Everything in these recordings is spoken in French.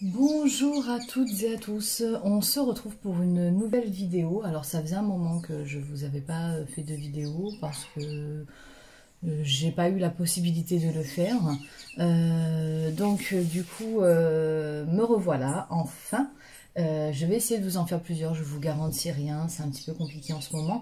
Bonjour à toutes et à tous, on se retrouve pour une nouvelle vidéo. Alors ça faisait un moment que je vous avais pas fait de vidéo parce que j'ai pas eu la possibilité de le faire. Du coup me revoilà enfin. Je vais essayer de vous en faire plusieurs, je vous garantis rien, c'est un petit peu compliqué en ce moment.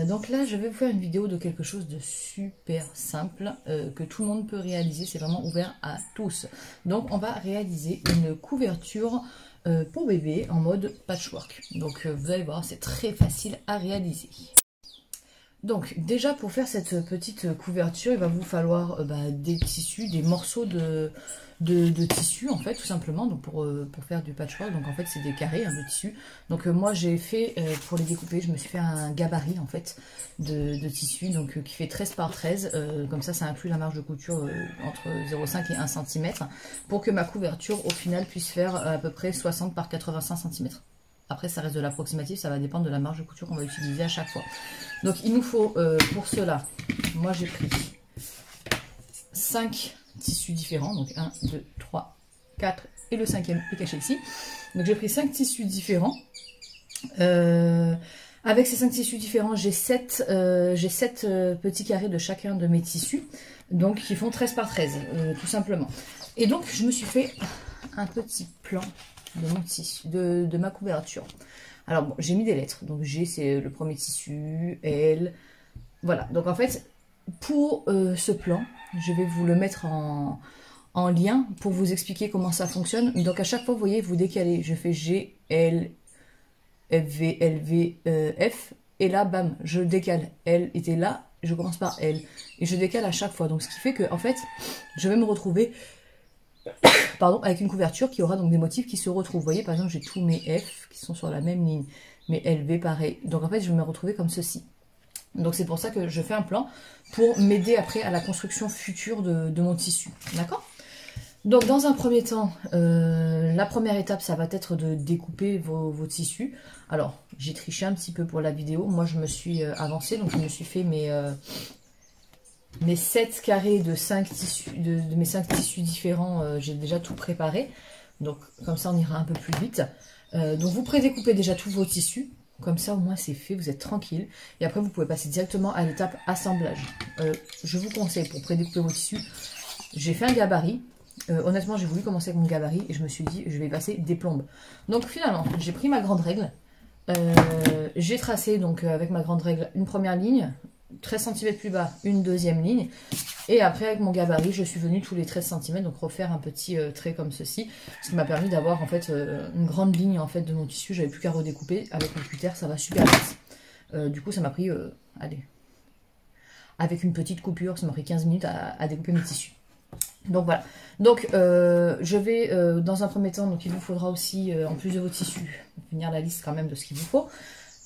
Donc là je vais vous faire une vidéo de quelque chose de super simple que tout le monde peut réaliser, c'est vraiment ouvert à tous. Donc on va réaliser une couverture pour bébé en mode patchwork. Donc vous allez voir, c'est très facile à réaliser. Donc déjà pour faire cette petite couverture, il va vous falloir des tissus, des morceaux de tissu en fait tout simplement, donc pour faire du patchwork. Donc en fait c'est des carrés de tissu. Donc moi j'ai fait pour les découper, je me suis fait un gabarit en fait de tissu, donc qui fait 13 par 13, comme ça inclut la marge de couture entre 0,5 et 1 cm pour que ma couverture au final puisse faire à peu près 60 par 85 cm. Après, ça reste de l'approximatif, ça va dépendre de la marge de couture qu'on va utiliser à chaque fois. Donc, il nous faut, pour cela, moi j'ai pris 5 tissus différents. Donc, 1, 2, 3, 4 et le cinquième est caché ici. Donc, j'ai pris 5 tissus différents. Avec ces 5 tissus différents, j'ai 7 petits carrés de chacun de mes tissus. Donc, qui font 13 par 13, tout simplement. Et donc, je me suis fait un petit plan de mon tissu, de ma couverture. Alors bon, j'ai mis des lettres, donc G c'est le premier tissu, L, voilà. Donc en fait, pour ce plan, je vais vous le mettre en lien pour vous expliquer comment ça fonctionne. Donc à chaque fois, vous voyez, vous décalez, je fais G, L, FV, LV, F, et là, bam, je décale, L était là, je commence par L, et je décale à chaque fois. Donc ce qui fait que, en fait, je vais me retrouver pardon, avec une couverture qui aura donc des motifs qui se retrouvent. Vous voyez, par exemple, j'ai tous mes F qui sont sur la même ligne, mes LV pareil. Donc en fait, je vais me retrouver comme ceci. Donc c'est pour ça que je fais un plan pour m'aider après à la construction future de mon tissu. D'accord? Donc dans un premier temps, la première étape, ça va être de découper vos tissus. Alors, j'ai triché un petit peu pour la vidéo. Moi, je me suis avancée, donc je me suis fait mes 7 carrés de 5 tissus, de mes 5 tissus différents, j'ai déjà tout préparé. Donc comme ça on ira un peu plus vite. Donc vous prédécoupez déjà tous vos tissus. Comme ça au moins c'est fait, vous êtes tranquille. Et après vous pouvez passer directement à l'étape assemblage. Je vous conseille pour prédécouper vos tissus, j'ai fait un gabarit. Honnêtement j'ai voulu commencer avec mon gabarit et je me suis dit je vais passer des plombes. Donc finalement j'ai pris ma grande règle. J'ai tracé donc avec ma grande règle une première ligne. 13 cm plus bas, une deuxième ligne. Et après, avec mon gabarit, je suis venue tous les 13 cm, donc refaire un petit trait comme ceci. Ce qui m'a permis d'avoir en fait une grande ligne en fait de mon tissu. J'avais plus qu'à redécouper. Avec le cutter, ça va super vite. Du coup, ça m'a pris, allez, avec une petite coupure, ça m'a pris 15 minutes à découper mes tissus. Donc voilà. Donc je vais dans un premier temps, donc il vous faudra aussi, en plus de vos tissus, finir la liste quand même de ce qu'il vous faut,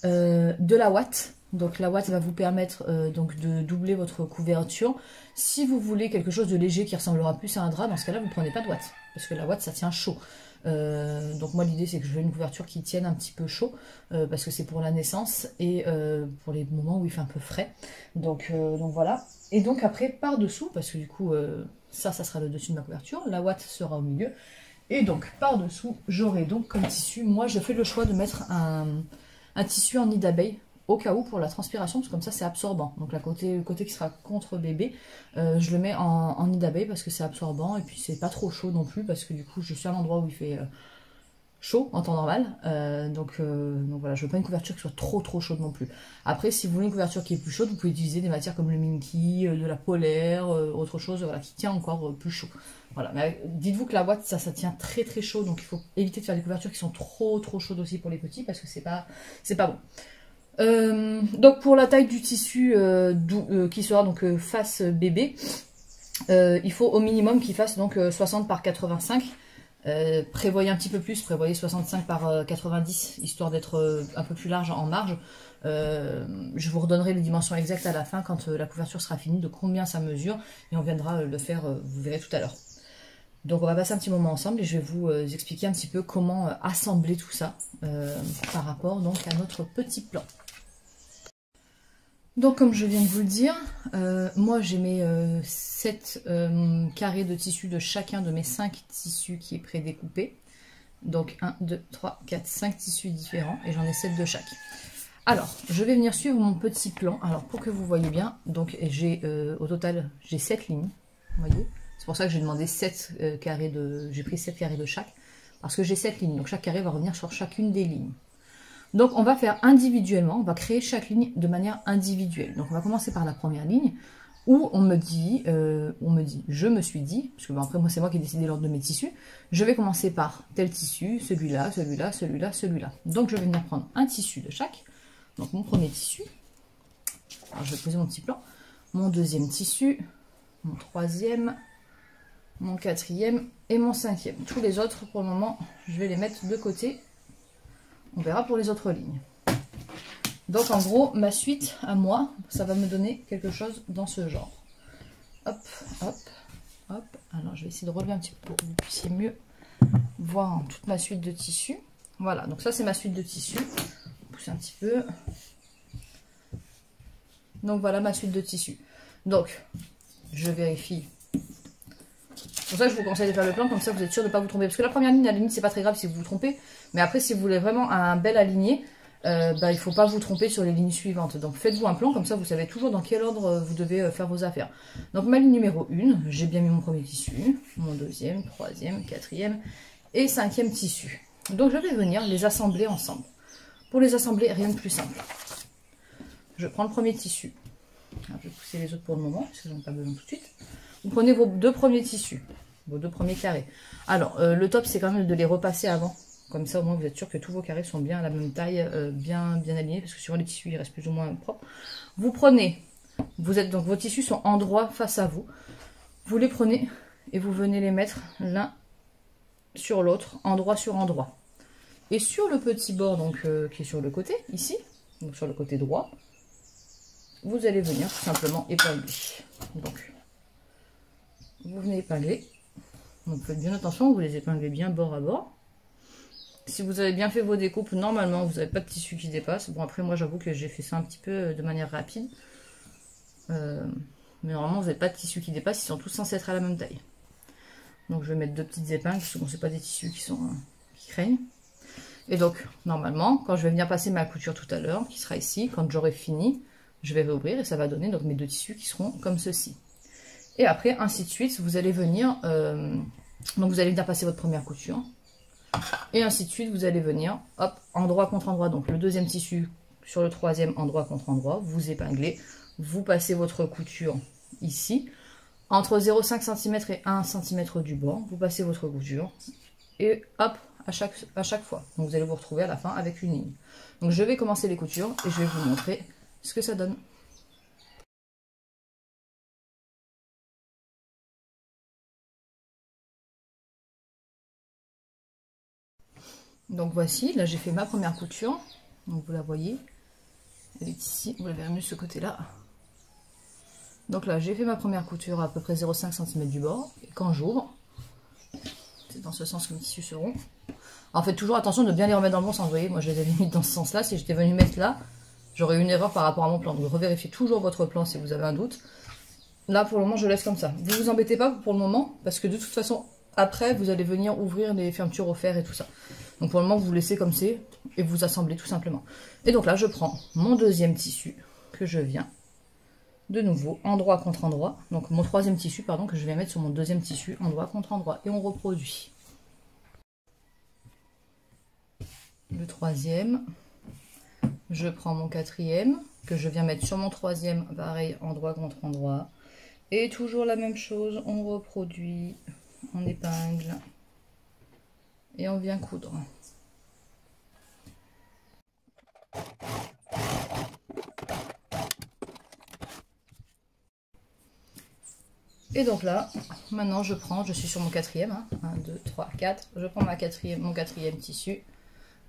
de la ouate. Donc la ouate va vous permettre donc de doubler votre couverture. Si vous voulez quelque chose de léger qui ressemblera plus à un drap, dans ce cas-là, vous ne prenez pas de ouate. Parce que la ouate, ça tient chaud. Donc moi, l'idée, c'est que je veux une couverture qui tienne un petit peu chaud. Parce que c'est pour la naissance et pour les moments où il fait un peu frais. Donc voilà. Et donc après, par-dessous, parce que du coup, ça sera le dessus de ma couverture. La ouate sera au milieu. Et donc par-dessous, j'aurai donc comme tissu, moi, je fais le choix de mettre un tissu en nid d'abeille. Au cas où pour la transpiration, parce que comme ça c'est absorbant. Donc le côté qui sera contre bébé, je le mets en nid d'abeille parce que c'est absorbant et puis c'est pas trop chaud non plus parce que du coup je suis à l'endroit où il fait chaud en temps normal. Donc voilà, je veux pas une couverture qui soit trop chaude non plus. Après, si vous voulez une couverture qui est plus chaude, vous pouvez utiliser des matières comme le Minky, de la polaire, autre chose voilà, qui tient encore plus chaud. Voilà, mais dites-vous que la boîte, ça tient très chaud, donc il faut éviter de faire des couvertures qui sont trop chaudes aussi pour les petits parce que c'est pas bon. Donc pour la taille du tissu qui sera donc face bébé, il faut au minimum qu'il fasse donc 60 par 85. Prévoyez un petit peu plus, prévoyez 65 par 90 histoire d'être un peu plus large en marge. Je vous redonnerai les dimensions exactes à la fin quand la couverture sera finie de combien ça mesure et on viendra le faire, vous verrez tout à l'heure. Donc on va passer un petit moment ensemble et je vais vous expliquer un petit peu comment assembler tout ça par rapport donc à notre petit plan. Donc comme je viens de vous le dire, moi j'ai mes 7 carrés de tissu de chacun de mes 5 tissus qui est prédécoupé. Donc 1, 2, 3, 4, 5 tissus différents et j'en ai 7 de chaque. Alors, je vais venir suivre mon petit plan. Alors, pour que vous voyez bien, donc j'ai au total, j'ai 7 lignes. Vous voyez? C'est pour ça que j'ai demandé 7 carrés de... J'ai pris 7 carrés de chaque. Parce que j'ai 7 lignes. Donc, chaque carré va revenir sur chacune des lignes. Donc, on va faire individuellement. On va créer chaque ligne de manière individuelle. Donc, on va commencer par la première ligne. Où on me dit, je me suis dit, parce que bon, après, moi, c'est moi qui ai décidé l'ordre de mes tissus. Je vais commencer par tel tissu, celui-là, celui-là, celui-là, celui-là. Donc, je vais venir prendre un tissu de chaque. Donc mon premier tissu, alors je vais poser mon petit plan, mon deuxième tissu, mon troisième, mon quatrième et mon cinquième. Tous les autres, pour le moment, je vais les mettre de côté. On verra pour les autres lignes. Donc en gros, ma suite à moi, ça va me donner quelque chose dans ce genre. Hop, hop, hop. Alors je vais essayer de relever un petit peu pour que vous puissiez mieux voir toute ma suite de tissus. Voilà, donc ça c'est ma suite de tissus. Un petit peu. Donc voilà ma suite de tissus. Donc je vérifie. C'est pour ça que je vous conseille de faire le plan, comme ça vous êtes sûr de ne pas vous tromper. Parce que la première ligne, à la limite, c'est pas très grave si vous vous trompez. Mais après, si vous voulez vraiment un bel aligné, il ne faut pas vous tromper sur les lignes suivantes. Donc faites-vous un plan, comme ça vous savez toujours dans quel ordre vous devez faire vos affaires. Donc ma ligne numéro 1, j'ai bien mis mon premier tissu, mon deuxième, troisième, quatrième et cinquième tissu. Donc je vais venir les assembler ensemble. Pour les assembler, rien de plus simple. Je prends le premier tissu. Alors, je vais pousser les autres pour le moment, parce que j'en ai pas besoin tout de suite. Vous prenez vos deux premiers tissus, vos deux premiers carrés. Alors, le top, c'est quand même de les repasser avant. Comme ça, au moins, vous êtes sûr que tous vos carrés sont bien à la même taille, bien alignés, parce que sur les tissus, ils restent plus ou moins propres. Vous prenez, donc vos tissus sont endroits face à vous. Vous les prenez et vous venez les mettre l'un sur l'autre, endroit sur endroit. Et sur le petit bord donc, qui est sur le côté, ici, donc sur le côté droit, vous allez venir tout simplement épingler. Donc, vous venez épingler. Donc, faites bien attention, vous les épinglez bien bord à bord. Si vous avez bien fait vos découpes, normalement, vous n'avez pas de tissu qui dépasse. Bon, après, moi, j'avoue que j'ai fait ça un petit peu de manière rapide. Mais normalement, vous n'avez pas de tissu qui dépasse. Ils sont tous censés être à la même taille. Donc, je vais mettre deux petites épingles, parce que bon, c'est pas des tissus qui craignent. Et donc, normalement, quand je vais venir passer ma couture tout à l'heure, qui sera ici, quand j'aurai fini, je vais réouvrir et ça va donner donc mes deux tissus qui seront comme ceci. Et après, ainsi de suite, vous allez venir, donc vous allez venir passer votre première couture. Et ainsi de suite, vous allez venir, hop, endroit contre endroit. Donc le deuxième tissu sur le troisième, endroit contre endroit, vous épinglez, vous passez votre couture ici. Entre 0,5 cm et 1 cm du bord, vous passez votre couture. Et hop, à chaque fois. Donc vous allez vous retrouver à la fin avec une ligne. Donc je vais commencer les coutures et je vais vous montrer ce que ça donne. Donc voici, là j'ai fait ma première couture. Donc vous la voyez. Elle est ici, vous la verrez mieux de ce côté-là. Donc là j'ai fait ma première couture à peu près 0,5 cm du bord. Et quand j'ouvre, c'est dans ce sens que mes tissus seront. Alors faites toujours attention de bien les remettre dans le bon sens. Vous voyez, moi je les avais mis dans ce sens-là. Si j'étais venu mettre là, j'aurais eu une erreur par rapport à mon plan. Donc revérifiez toujours votre plan si vous avez un doute. Là pour le moment je laisse comme ça. Vous vous embêtez pas pour le moment, parce que de toute façon après vous allez venir ouvrir les fermetures au fer et tout ça. Donc pour le moment vous laissez comme c'est et vous assemblez tout simplement. Et donc là je prends mon deuxième tissu que je viens de nouveau endroit contre endroit. Donc mon troisième tissu pardon que je vais mettre sur mon deuxième tissu endroit contre endroit et on reproduit. Le troisième, je prends mon quatrième que je viens mettre sur mon troisième, pareil endroit contre endroit. Et toujours la même chose, on reproduit, on épingle et on vient coudre. Et donc là, maintenant je suis sur mon quatrième, 1, 2, 3, 4, je prends mon quatrième tissu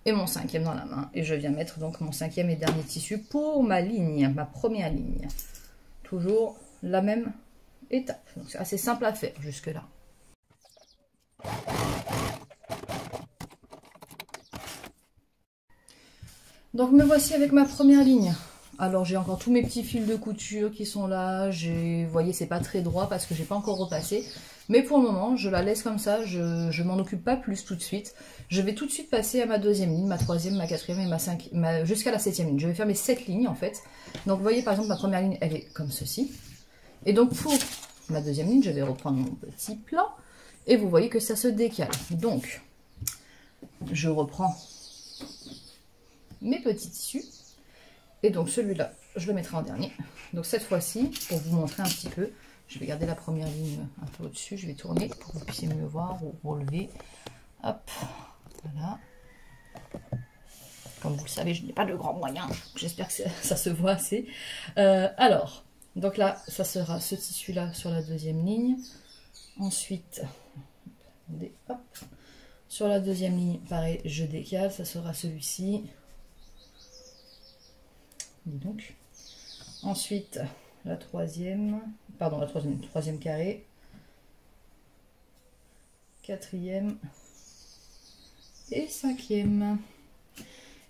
et mon cinquième dans la main. Et je viens mettre donc mon cinquième et dernier tissu pour ma ligne, ma première ligne. Toujours la même étape. Donc c'est assez simple à faire jusque là. Donc me voici avec ma première ligne. Alors j'ai encore tous mes petits fils de couture qui sont là. Vous voyez, c'est pas très droit parce que j'ai pas encore repassé. Mais pour le moment, je la laisse comme ça, je m'en occupe pas plus tout de suite. Je vais tout de suite passer à ma deuxième ligne, ma troisième, ma quatrième et ma cinquième, jusqu'à la septième ligne. Je vais faire mes 7 lignes en fait. Donc vous voyez par exemple ma première ligne, elle est comme ceci. Et donc pour ma deuxième ligne, je vais reprendre mon petit plan. Et vous voyez que ça se décale. Donc, je reprends mes petits tissus. Et donc celui-là, je le mettrai en dernier. Donc cette fois-ci, pour vous montrer un petit peu, je vais garder la première ligne un peu au-dessus. Je vais tourner pour que vous puissiez mieux voir ou relever. Hop, voilà. Comme vous le savez, je n'ai pas de grands moyens. J'espère que ça se voit assez. Alors, donc là, ça sera ce tissu-là sur la deuxième ligne. Ensuite, hop, sur la deuxième ligne, pareil, je décale. Ça sera celui-ci. Donc, ensuite, la troisième, pardon, troisième carré, quatrième et cinquième.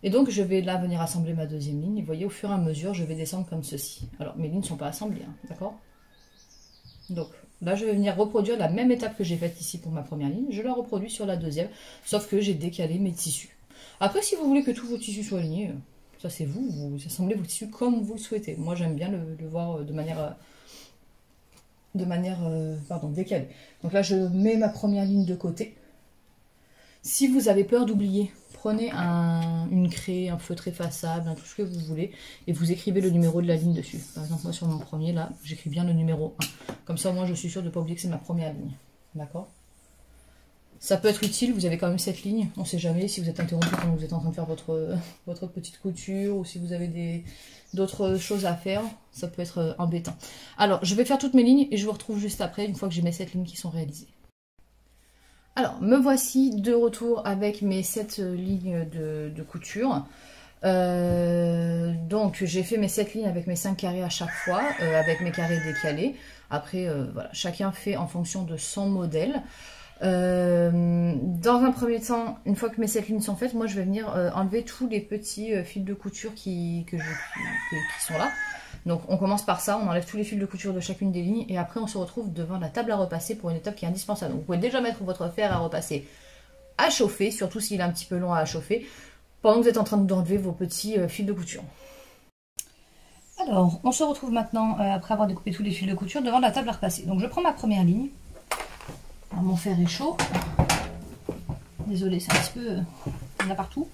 Et donc, je vais là venir assembler ma deuxième ligne. Et vous voyez, au fur et à mesure, je vais descendre comme ceci. Alors, mes lignes ne sont pas assemblées, hein, d'accord? Donc, là, je vais venir reproduire la même étape que j'ai faite ici pour ma première ligne. Je la reproduis sur la deuxième, sauf que j'ai décalé mes tissus. Après, si vous voulez que tous vos tissus soient alignés, ça c'est vous, vous assemblez vos tissus comme vous le souhaitez. Moi, j'aime bien le voir de manière décalée. Donc là, je mets ma première ligne de côté. Si vous avez peur d'oublier, prenez une craie, un feutre effaçable, tout ce que vous voulez, et vous écrivez le numéro de la ligne dessus. Par exemple, moi sur mon premier, là, j'écris bien le numéro 1. Comme ça, moi, je suis sûre de ne pas oublier que c'est ma première ligne. D'accord? Ça peut être utile, vous avez quand même cette ligne, on ne sait jamais si vous êtes interrompu quand vous êtes en train de faire votre petite couture, ou si vous avez d'autres choses à faire, ça peut être embêtant. Alors, je vais faire toutes mes lignes, et je vous retrouve juste après, une fois que j'ai mes 7 lignes qui sont réalisées. Alors, me voici de retour avec mes 7 lignes de couture. Donc, j'ai fait mes 7 lignes avec mes 5 carrés à chaque fois, avec mes carrés décalés. Après, voilà, chacun fait en fonction de son modèle. Dans un premier temps, une fois que mes 7 lignes sont faites, moi je vais venir enlever tous les petits fils de couture qui sont là. Donc on commence par ça, on enlève tous les fils de couture de chacune des lignes et après on se retrouve devant la table à repasser pour une étape qui est indispensable. Donc vous pouvez déjà mettre votre fer à repasser à chauffer, surtout s'il est un petit peu long à chauffer, pendant que vous êtes en train d'enlever vos petits fils de couture. Alors, on se retrouve maintenant, après avoir découpé tous les fils de couture, devant la table à repasser. Donc je prends ma première ligne. Alors, mon fer est chaud. Désolée, c'est un petit peu... il y en a partout.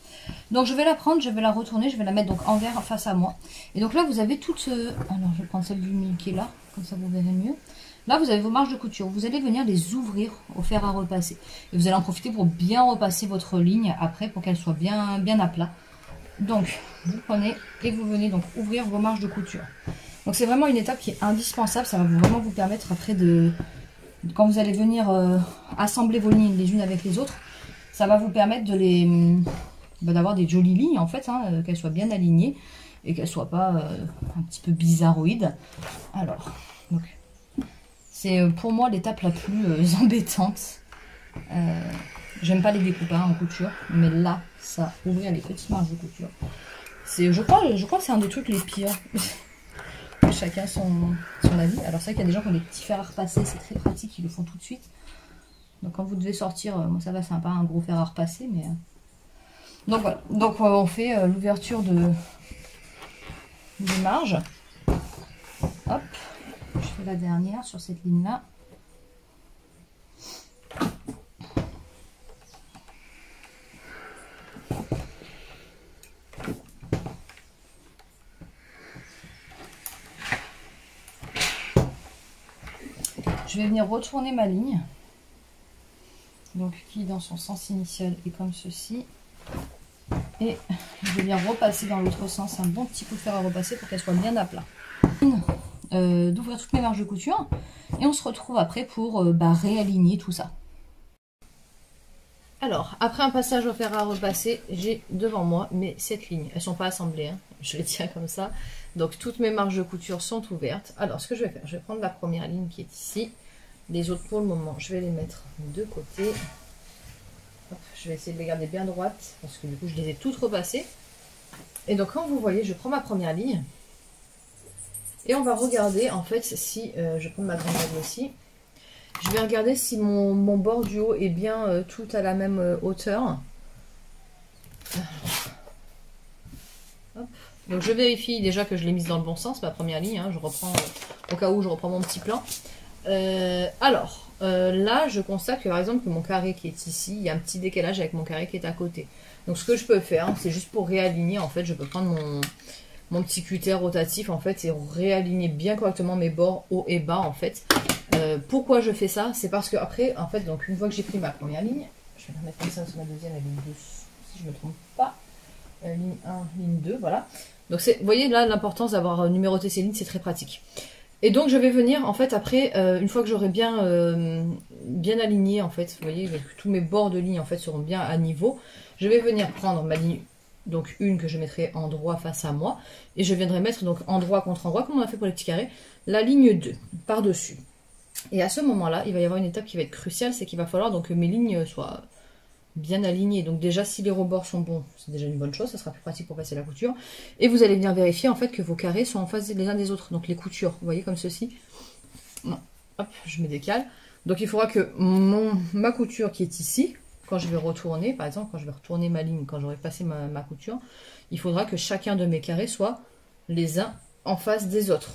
Donc je vais la prendre, je vais la retourner, je vais la mettre donc envers face à moi. Et donc là, vous avez toutes... Alors, je vais prendre celle du milieu qui est là, comme ça vous verrez mieux. Là, vous avez vos marges de couture. Vous allez venir les ouvrir au fer à repasser. Et vous allez en profiter pour bien repasser votre ligne après, pour qu'elle soit bien à plat. Donc, vous prenez et vous venez donc ouvrir vos marges de couture. Donc c'est vraiment une étape qui est indispensable. Ça va vraiment vous permettre après de... Quand vous allez venir assembler vos lignes les unes avec les autres, ça va vous permettre d'avoir des jolies lignes en fait, hein, qu'elles soient bien alignées et qu'elles ne soient pas un petit peu bizarroïdes. Alors, donc, c'est pour moi l'étape la plus embêtante. J'aime pas les découpes en couture, mais là, ça, ouvrir les petites marges de couture, je crois que c'est un des trucs les pires. Chacun son avis. Alors c'est vrai qu'il y a des gens qui ont des petits fers à repasser, c'est très pratique, ils le font tout de suite. Donc quand vous devez sortir, moi ça va, c'est pas un gros fer à repasser, mais... Donc voilà, donc on fait l'ouverture des marges. Hop, je fais la dernière sur cette ligne-là. Je vais venir retourner ma ligne, donc qui dans son sens initial est comme ceci, et je vais venir repasser dans l'autre sens un bon petit coup de fer à repasser pour qu'elle soit bien à plat. D'ouvrir toutes mes marges de couture et on se retrouve après pour réaligner tout ça. Alors, après un passage au fer à repasser, j'ai devant moi mes 7 lignes. Elles ne sont pas assemblées, hein. Je les tiens comme ça. Donc, toutes mes marges de couture sont ouvertes. Alors, ce que je vais faire, je vais prendre la première ligne qui est ici. Les autres, pour le moment, je vais les mettre de côté. Hop, je vais essayer de les garder bien droites, parce que du coup, je les ai toutes repassées. Et donc, quand vous voyez, je prends ma première ligne. Et on va regarder, en fait, si je prends ma grande règle aussi. Je vais regarder si mon bord du haut est bien tout à la même hauteur. Hop. Donc je vérifie déjà que je l'ai mise dans le bon sens, ma première ligne. Hein, je reprends, au cas où je reprends mon petit plan. Là, je constate que par exemple que mon carré qui est ici, il y a un petit décalage avec mon carré qui est à côté. Donc ce que je peux faire, c'est juste pour réaligner, en fait, je peux prendre mon petit cutter rotatif, en fait, et réaligner bien correctement mes bords haut et bas, en fait. Pourquoi je fais ça? C'est parce que après, en fait, donc une fois que j'ai pris ma première ligne, je vais la mettre comme ça sur ma deuxième, la ligne 2, si je ne me trompe pas. Ligne 1, ligne 2, voilà. Donc vous voyez là l'importance d'avoir numéroté ces lignes, c'est très pratique. Et donc je vais venir en fait après, une fois que j'aurai bien aligné en fait, vous voyez, tous mes bords de ligne en fait seront bien à niveau, je vais venir prendre ma ligne, donc une que je mettrai en droit face à moi, et je viendrai mettre donc endroit contre endroit, comme on a fait pour les petits carrés, la ligne 2 par-dessus. Et à ce moment-là, il va y avoir une étape qui va être cruciale, c'est qu'il va falloir donc que mes lignes soient bien alignées. Donc déjà, si les rebords sont bons, c'est déjà une bonne chose, ça sera plus pratique pour passer la couture. Et vous allez venir vérifier en fait que vos carrés sont en face les uns des autres. Donc les coutures, vous voyez comme ceci. Non. Hop, je me décale. Donc il faudra que ma couture qui est ici, quand je vais retourner, par exemple, quand je vais retourner ma ligne, quand j'aurai passé ma couture, il faudra que chacun de mes carrés soit les uns en face des autres.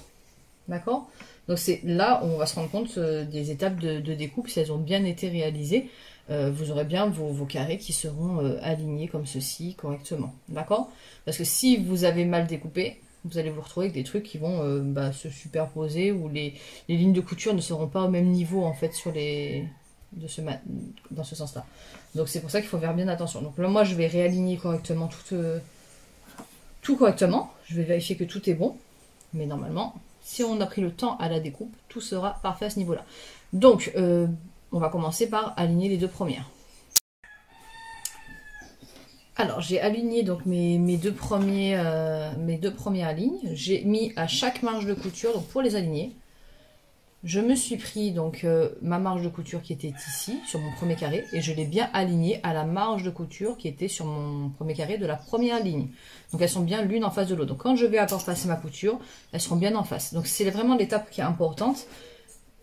D'accord? Donc c'est là où on va se rendre compte des étapes de découpe, si elles ont bien été réalisées. Vous aurez bien vos carrés qui seront alignés comme ceci correctement. D'accord? Parce que si vous avez mal découpé, vous allez vous retrouver avec des trucs qui vont se superposer, ou les lignes de couture ne seront pas au même niveau en fait dans ce sens-là. Donc c'est pour ça qu'il faut faire bien attention. Donc là moi je vais réaligner correctement tout correctement. Je vais vérifier que tout est bon. Mais normalement, si on a pris le temps à la découpe, tout sera parfait à ce niveau-là. Donc, on va commencer par aligner les deux premières. Alors, j'ai aligné donc mes deux premières lignes. J'ai mis à chaque marge de couture, donc pour les aligner, je me suis pris donc ma marge de couture qui était ici, sur mon premier carré, et je l'ai bien alignée à la marge de couture qui était sur mon premier carré de la première ligne. Donc elles sont bien l'une en face de l'autre. Donc quand je vais avoir passé ma couture, elles seront bien en face. Donc c'est vraiment l'étape qui est importante.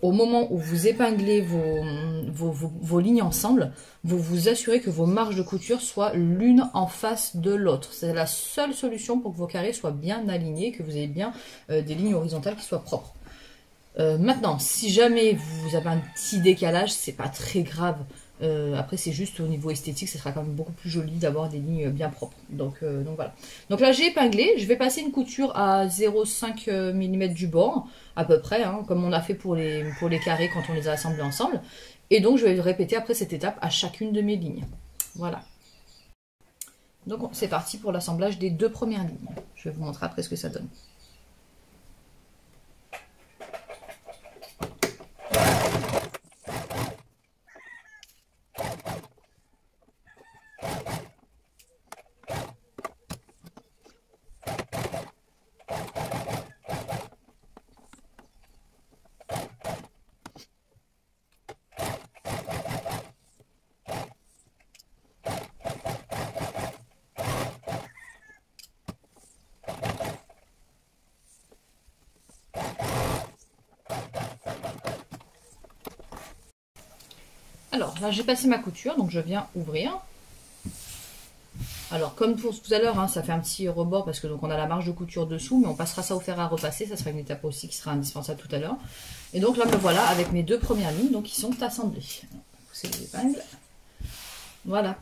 Au moment où vous épinglez vos lignes ensemble, vous vous assurez que vos marges de couture soient l'une en face de l'autre. C'est la seule solution pour que vos carrés soient bien alignés, que vous ayez bien des lignes horizontales qui soient propres. Maintenant, si jamais vous avez un petit décalage, c'est pas très grave. Après, c'est juste au niveau esthétique, ça sera quand même beaucoup plus joli d'avoir des lignes bien propres. Donc voilà. Donc là, j'ai épinglé. Je vais passer une couture à 0,5 mm du bord, à peu près, hein, comme on a fait pour les carrés quand on les a assemblés ensemble. Et donc, je vais répéter après cette étape à chacune de mes lignes. Voilà. Donc, c'est parti pour l'assemblage des deux premières lignes. Je vais vous montrer après ce que ça donne. Alors là j'ai passé ma couture, donc je viens ouvrir. Alors comme pour tout à l'heure, hein, ça fait un petit rebord parce que donc on a la marge de couture dessous, mais on passera ça au fer à repasser, ça sera une étape aussi qui sera indispensable tout à l'heure. Et donc là me voilà avec mes deux premières lignes, donc qui sont assemblées. Pousser les épingles. Voilà.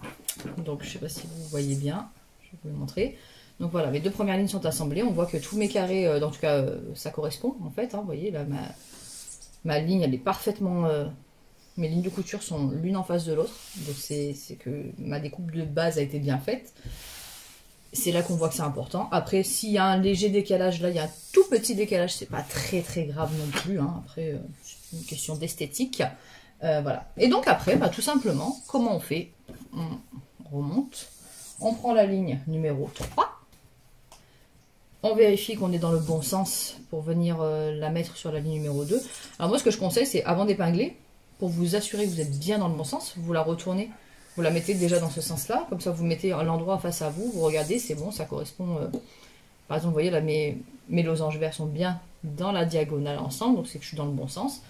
Donc je ne sais pas si vous voyez bien, je vais vous le montrer. Donc voilà, mes deux premières lignes sont assemblées, on voit que tous mes carrés, en tout cas ça correspond en fait, hein, vous voyez là ma ligne elle est parfaitement... Mes lignes de couture sont l'une en face de l'autre, donc c'est que ma découpe de base a été bien faite. C'est là qu'on voit que c'est important. Après, s'il y a un léger décalage, là il y a un tout petit décalage, c'est pas très grave non plus. Hein. Après, c'est une question d'esthétique. Voilà. Et donc après, bah, tout simplement, comment on fait? On remonte, on prend la ligne numéro 3. On vérifie qu'on est dans le bon sens pour venir la mettre sur la ligne numéro 2. Alors moi, ce que je conseille, c'est avant d'épingler, pour vous assurer que vous êtes bien dans le bon sens, vous la retournez, vous la mettez déjà dans ce sens-là, comme ça vous mettez l'endroit face à vous, vous regardez, c'est bon, ça correspond, par exemple, vous voyez là, mes losanges verts sont bien dans la diagonale ensemble, donc c'est que je suis dans le bon sens.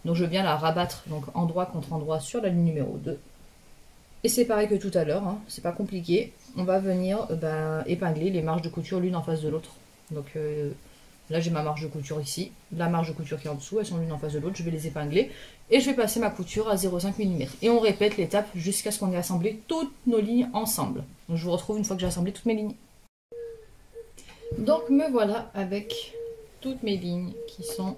Donc je viens la rabattre donc endroit contre endroit sur la ligne numéro 2. Et c'est pareil que tout à l'heure, hein, c'est pas compliqué. On va venir épingler les marges de couture l'une en face de l'autre. Donc là j'ai ma marge de couture ici, la marge de couture qui est en dessous, elles sont l'une en face de l'autre, je vais les épingler. Et je vais passer ma couture à 0,5 mm. Et on répète l'étape jusqu'à ce qu'on ait assemblé toutes nos lignes ensemble. Donc je vous retrouve une fois que j'ai assemblé toutes mes lignes. Donc me voilà avec toutes mes lignes qui sont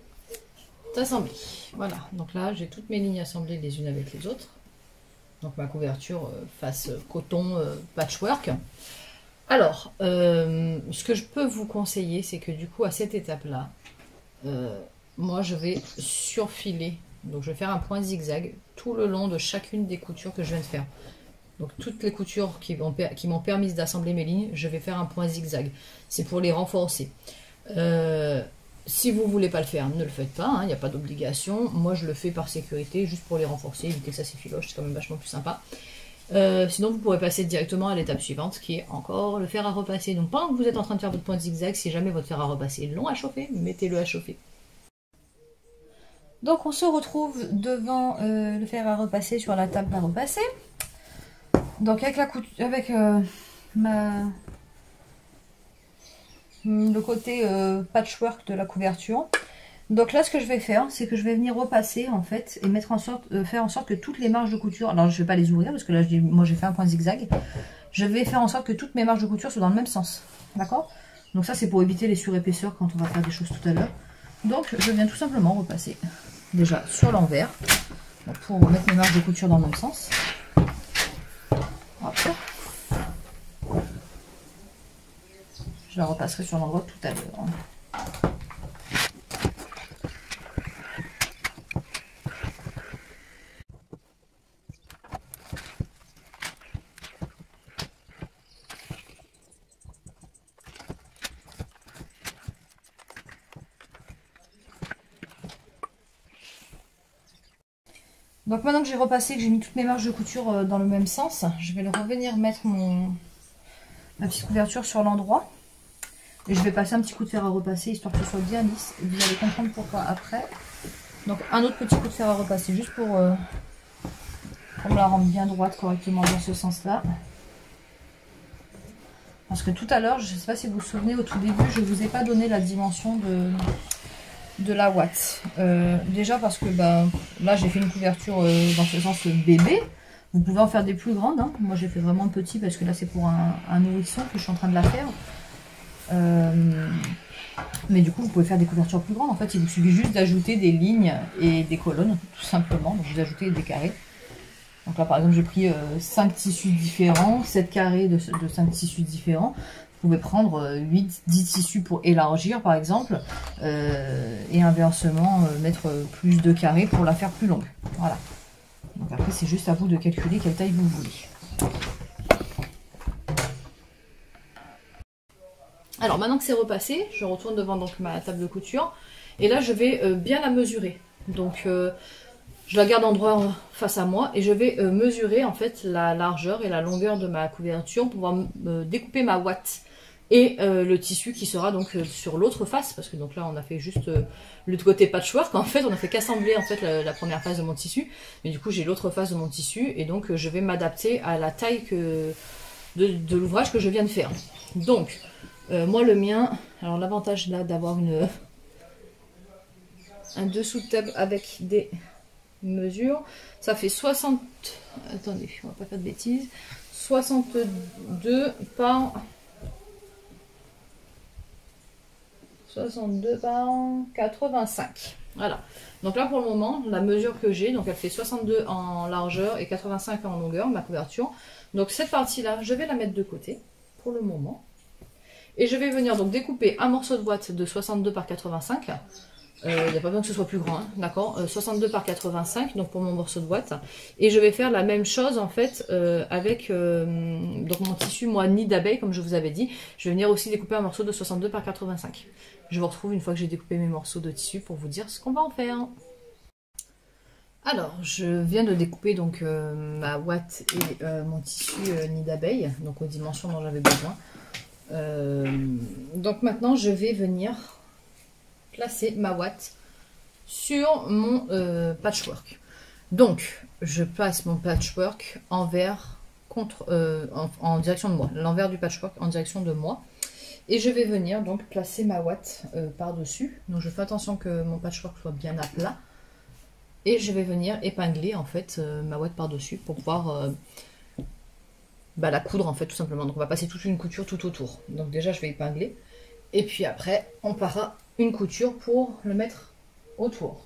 assemblées. Voilà, donc là j'ai toutes mes lignes assemblées les unes avec les autres. Donc ma couverture face coton patchwork. Alors, ce que je peux vous conseiller, c'est que du coup à cette étape-là, moi je vais surfiler. Donc je vais faire un point zigzag tout le long de chacune des coutures que je viens de faire. Donc toutes les coutures qui m'ont permis d'assembler mes lignes, je vais faire un point zigzag. C'est pour les renforcer. Si vous ne voulez pas le faire, ne le faites pas, il n'y a pas d'obligation. Moi je le fais par sécurité, juste pour les renforcer, éviter que ça s'effiloche, c'est quand même vachement plus sympa. Sinon vous pourrez passer directement à l'étape suivante, qui est encore le fer à repasser. Donc pendant que vous êtes en train de faire votre point zigzag, si jamais votre fer à repasser est long à chauffer, mettez-le à chauffer. Donc on se retrouve devant le fer à repasser sur la table à repasser. Donc avec le côté patchwork de la couverture. Donc là ce que je vais faire, c'est que je vais venir repasser en fait et faire en sorte que toutes les marges de couture, alors je ne vais pas les ouvrir parce que là moi j'ai fait un point zigzag. Je vais faire en sorte que toutes mes marges de couture soient dans le même sens. D'accord? Donc ça c'est pour éviter les surépaisseurs quand on va faire des choses tout à l'heure. Donc je viens tout simplement repasser déjà sur l'envers pour mettre mes marges de couture dans le même sens. Hop. Je la repasserai sur l'endroit tout à l'heure. Donc maintenant que j'ai repassé, que j'ai mis toutes mes marges de couture dans le même sens, je vais revenir mettre ma petite couverture sur l'endroit. Et je vais passer un petit coup de fer à repasser, histoire que ce soit bien lisse. Et vous allez comprendre pourquoi après. Donc un autre petit coup de fer à repasser, juste pour me la rendre bien droite correctement dans ce sens-là. Parce que tout à l'heure, je ne sais pas si vous vous souvenez, au tout début, je ne vous ai pas donné la dimension de la ouate. Déjà parce que là j'ai fait une couverture dans ce sens bébé. Vous pouvez en faire des plus grandes. Moi j'ai fait vraiment petit parce que là c'est pour un nourrisson que je suis en train de la faire. Mais du coup vous pouvez faire des couvertures plus grandes. En fait il vous suffit juste d'ajouter des lignes et des colonnes tout simplement. Donc vous ajoutez des carrés. Donc là par exemple j'ai pris 5 tissus différents, 7 carrés de 5 tissus différents. Vous pouvez prendre 8-10 tissus pour élargir par exemple et inversement mettre plus de carrés pour la faire plus longue. Voilà. Donc après c'est juste à vous de calculer quelle taille vous voulez. Alors maintenant que c'est repassé, je retourne devant donc ma table de couture et là je vais bien la mesurer. Donc je la garde en droit face à moi et je vais mesurer en fait la largeur et la longueur de ma couverture pour pouvoir découper ma ouate. Et le tissu qui sera donc sur l'autre face, parce que donc là on a fait juste le côté patchwork, en fait on a fait qu'assembler en fait la première face de mon tissu, mais du coup j'ai l'autre face de mon tissu et donc je vais m'adapter à la taille de l'ouvrage que je viens de faire. Donc moi le mien, alors l'avantage là d'avoir un dessous de table avec des mesures, ça fait 60, attendez on va pas faire de bêtises, 62 par 85. Voilà. Donc là pour le moment, la mesure que j'ai, donc elle fait 62 en largeur et 85 en longueur, ma couverture. Donc cette partie-là, je vais la mettre de côté pour le moment. Et je vais venir donc découper un morceau de boîte de 62 par 85. Il n'y a pas besoin que ce soit plus grand, hein, d'accord, 62 par 85, donc pour mon morceau de boîte. Et je vais faire la même chose en fait avec donc mon tissu, moi, nid d'abeille, comme je vous avais dit. Je vais venir aussi découper un morceau de 62 par 85. Je vous retrouve une fois que j'ai découpé mes morceaux de tissu pour vous dire ce qu'on va en faire. Alors, je viens de découper donc ma ouate et mon tissu nid d'abeille, donc aux dimensions dont j'avais besoin. Donc maintenant, je vais venir placer ma ouate sur mon patchwork. Donc, je passe mon patchwork envers contre, en direction de moi, l'envers du patchwork en direction de moi. Et je vais venir donc placer ma ouate par-dessus. Donc je fais attention que mon patchwork soit bien à plat. Et je vais venir épingler en fait ma ouate par-dessus pour pouvoir la coudre en fait tout simplement. Donc on va passer toute une couture tout autour. Donc déjà je vais épingler. Et puis après on passera une couture pour le mettre autour.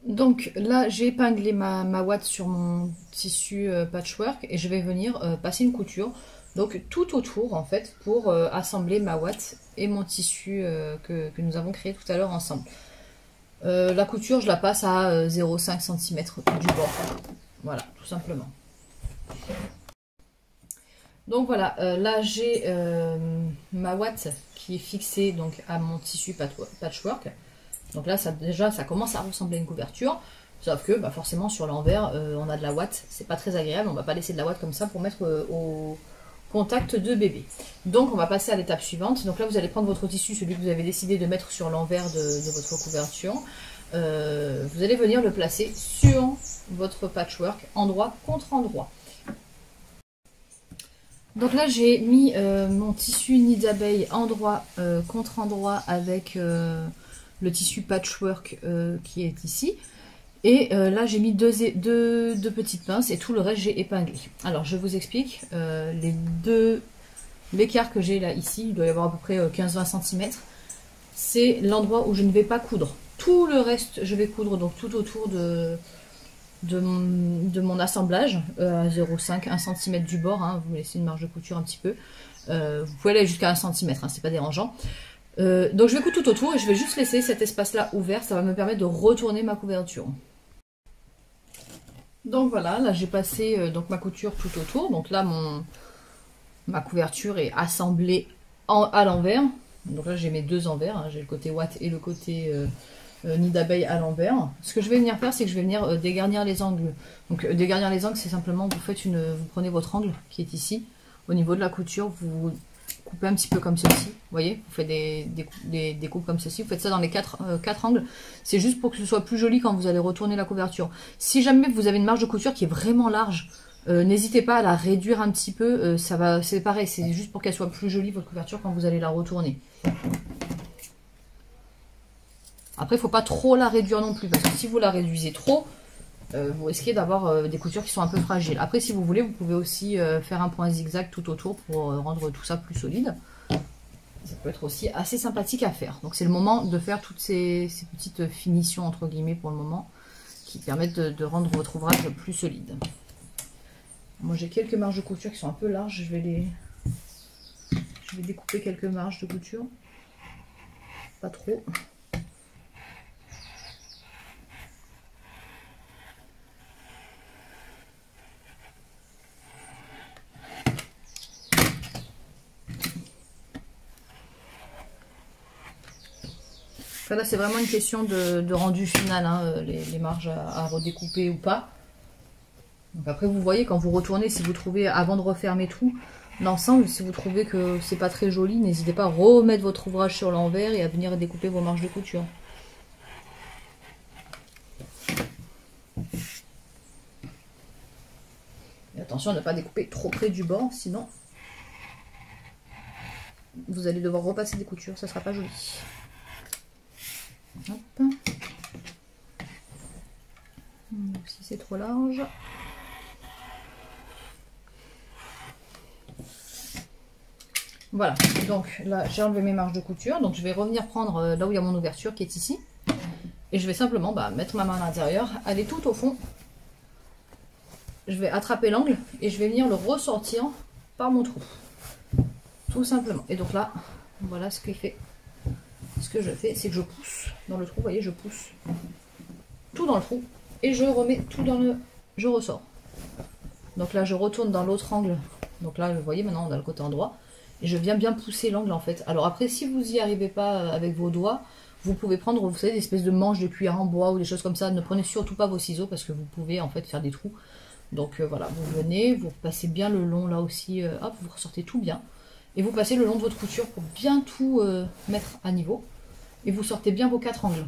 Donc là j'ai épinglé ma ouate sur mon tissu patchwork et je vais venir passer une couture donc tout autour en fait pour assembler ma ouate et mon tissu que nous avons créé tout à l'heure ensemble. La couture je la passe à 0,5 cm du bord, voilà tout simplement. Donc voilà, là j'ai ma ouate qui est fixée donc à mon tissu patchwork. Donc là, déjà, ça commence à ressembler à une couverture. Sauf que forcément, sur l'envers, on a de la ouate. C'est pas très agréable. On va pas laisser de la ouate comme ça pour mettre au contact de bébé. Donc, on va passer à l'étape suivante. Donc là, vous allez prendre votre tissu, celui que vous avez décidé de mettre sur l'envers de votre couverture. Vous allez venir le placer sur votre patchwork, endroit contre endroit. Donc là, j'ai mis mon tissu nid d'abeille endroit contre endroit avec... le tissu patchwork qui est ici. Et là, j'ai mis deux petites pinces et tout le reste, j'ai épinglé. Alors, je vous explique. L'écart que j'ai là, ici, il doit y avoir à peu près 15-20 cm. C'est l'endroit où je ne vais pas coudre. Tout le reste, je vais coudre donc tout autour de mon assemblage, à 0,5, 1 cm du bord. Hein, vous me laissez une marge de couture un petit peu. Vous pouvez aller jusqu'à 1 cm, hein, c'est pas dérangeant. Donc je vais coudre tout autour et je vais juste laisser cet espace là ouvert, ça va me permettre de retourner ma couverture. Donc voilà, là j'ai passé donc ma couture tout autour, donc là ma couverture est assemblée à l'envers. Donc là j'ai mes deux envers, hein, j'ai le côté ouate et le côté nid d'abeille à l'envers. Ce que je vais venir faire, c'est que je vais venir dégarnir les angles. Donc dégarnir les angles, c'est simplement vous prenez votre angle qui est ici, au niveau de la couture, vous coupez un petit peu comme ceci, vous voyez, vous faites des coupes comme ceci, vous faites ça dans les quatre angles, c'est juste pour que ce soit plus joli quand vous allez retourner la couverture. Si jamais vous avez une marge de couture qui est vraiment large, n'hésitez pas à la réduire un petit peu, c'est pareil, c'est juste pour qu'elle soit plus jolie votre couverture quand vous allez la retourner. Après, il ne faut pas trop la réduire non plus, parce que si vous la réduisez trop, vous risquez d'avoir des coutures qui sont un peu fragiles. Après, si vous voulez, vous pouvez aussi faire un point zigzag tout autour pour rendre tout ça plus solide. Ça peut être aussi assez sympathique à faire. Donc c'est le moment de faire toutes ces petites finitions, entre guillemets, pour le moment, qui permettent de rendre votre ouvrage plus solide. Moi, j'ai quelques marges de couture qui sont un peu larges. Je vais découper quelques marges de couture. Pas trop. Enfin, là, c'est vraiment une question de rendu final, hein, les marges à redécouper ou pas. Donc après, vous voyez, quand vous retournez, si vous trouvez, avant de refermer tout l'ensemble, si vous trouvez que c'est pas très joli, n'hésitez pas à remettre votre ouvrage sur l'envers et à venir découper vos marges de couture. Et attention à ne pas découper trop près du bord, sinon vous allez devoir repasser des coutures, ça sera pas joli. Hop. Si c'est trop large. Voilà, donc là j'ai enlevé mes marges de couture, donc je vais revenir prendre là où il y a mon ouverture qui est ici. Et je vais simplement mettre ma main à l'intérieur, aller tout au fond. Je vais attraper l'angle et je vais venir le ressortir par mon trou. Tout simplement. Et donc là, voilà ce qu'il fait. Ce que je fais, c'est que je pousse dans le trou, vous voyez, je pousse tout dans le trou et je remets tout dans le je ressors. Donc là, je retourne dans l'autre angle. Donc là, vous voyez, maintenant, on a le côté endroit. Et je viens bien pousser l'angle, en fait. Alors après, si vous n'y arrivez pas avec vos doigts, vous pouvez prendre, vous savez, des espèces de manches de cuillère en bois ou des choses comme ça. Ne prenez surtout pas vos ciseaux parce que vous pouvez, en fait, faire des trous. Donc voilà, vous venez, vous passez bien le long, là aussi. Hop, vous ressortez tout bien. Et vous passez le long de votre couture pour bien tout mettre à niveau. Et vous sortez bien vos 4 angles.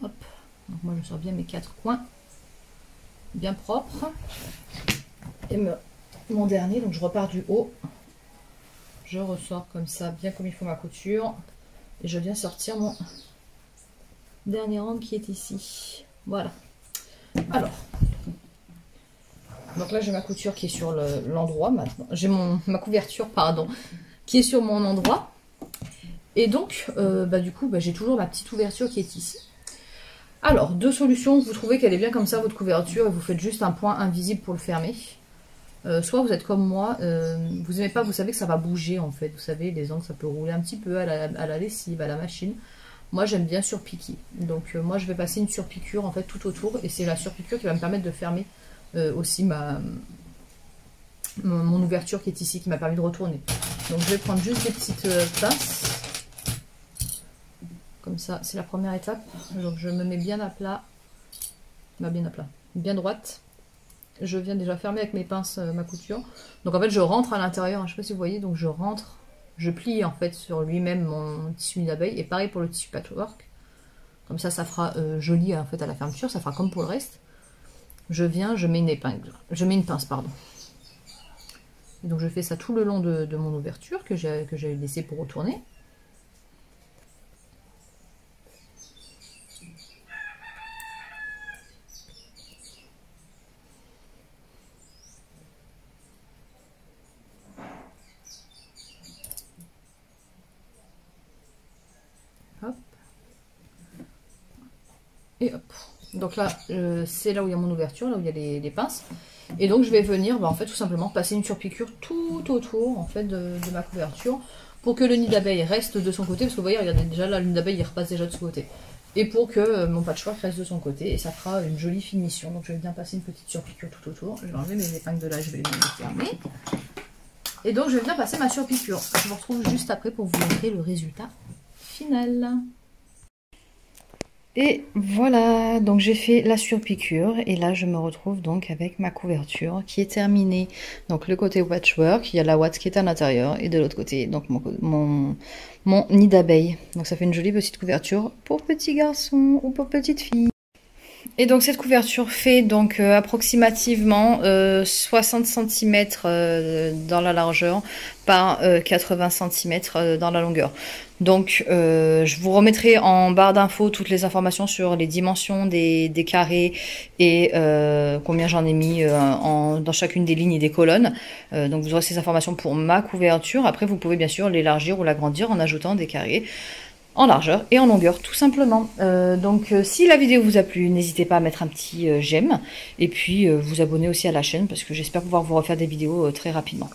Hop. Donc moi, je sors bien mes 4 coins. Bien propre. Et mon dernier, donc je repars du haut. Je ressors comme ça, bien comme il faut ma couture. Et je viens sortir mon dernier angle qui est ici. Voilà. Alors. Donc là, j'ai ma couture qui est sur l'endroit maintenant. J'ai ma couverture, pardon, qui est sur mon endroit. Et donc, du coup, j'ai toujours ma petite ouverture qui est ici. Alors, deux solutions. Vous trouvez qu'elle est bien comme ça, votre couverture, et vous faites juste un point invisible pour le fermer. Soit vous êtes comme moi, vous n'aimez pas, vous savez que ça va bouger en fait. Vous savez, les angles, ça peut rouler un petit peu à la lessive, à la machine. Moi, j'aime bien surpiquer. Donc, moi, je vais passer une surpiqûre en fait tout autour. Et c'est la surpiqûre qui va me permettre de fermer aussi mon ouverture qui est ici, qui m'a permis de retourner. Donc, je vais prendre juste des petites pinces. Comme ça, c'est la première étape. Donc je me mets bien à plat. Bien droite. Je viens déjà fermer avec mes pinces ma couture. Donc en fait, je rentre à l'intérieur. Je ne sais pas si vous voyez. Donc je rentre. Je plie en fait sur lui-même mon tissu d'abeille. Et pareil pour le tissu patchwork. Comme ça, ça fera joli en fait à la fermeture. Ça fera comme pour le reste. Je viens, je mets une épingle. Je mets une pince, pardon. Et donc je fais ça tout le long de mon ouverture que j'ai laissé pour retourner. Hop. Et hop. Donc là, c'est là où il y a mon ouverture, là où il y a les pinces. Et donc je vais venir, en fait, tout simplement passer une surpiqûre tout autour, en fait, de ma couverture, pour que le nid d'abeille reste de son côté, parce que vous voyez, regardez, déjà là, le nid d'abeille, il repasse déjà de ce côté. Et pour que mon patchwork reste de son côté, et ça fera une jolie finition. Donc je vais bien passer une petite surpiqûre tout autour. Je vais enlever mes épingles de là, je vais les fermer. Et donc je vais bien passer ma surpiqûre. Je vous retrouve juste après pour vous montrer le résultat final. Et voilà, donc j'ai fait la surpiqûre et là je me retrouve donc avec ma couverture qui est terminée. Donc le côté patchwork, il y a la ouate qui est à l'intérieur et de l'autre côté donc mon nid d'abeille. Donc ça fait une jolie petite couverture pour petit garçon ou pour petite fille. Et donc cette couverture fait donc approximativement 60 cm dans la largeur par 80 cm dans la longueur. Donc je vous remettrai en barre d'infos toutes les informations sur les dimensions des carrés et combien j'en ai mis dans chacune des lignes et des colonnes. Donc vous aurez ces informations pour ma couverture. Après vous pouvez bien sûr l'élargir ou l'agrandir en ajoutant des carrés en largeur et en longueur tout simplement. Donc si la vidéo vous a plu, n'hésitez pas à mettre un petit j'aime et puis vous abonner aussi à la chaîne parce que j'espère pouvoir vous refaire des vidéos très rapidement.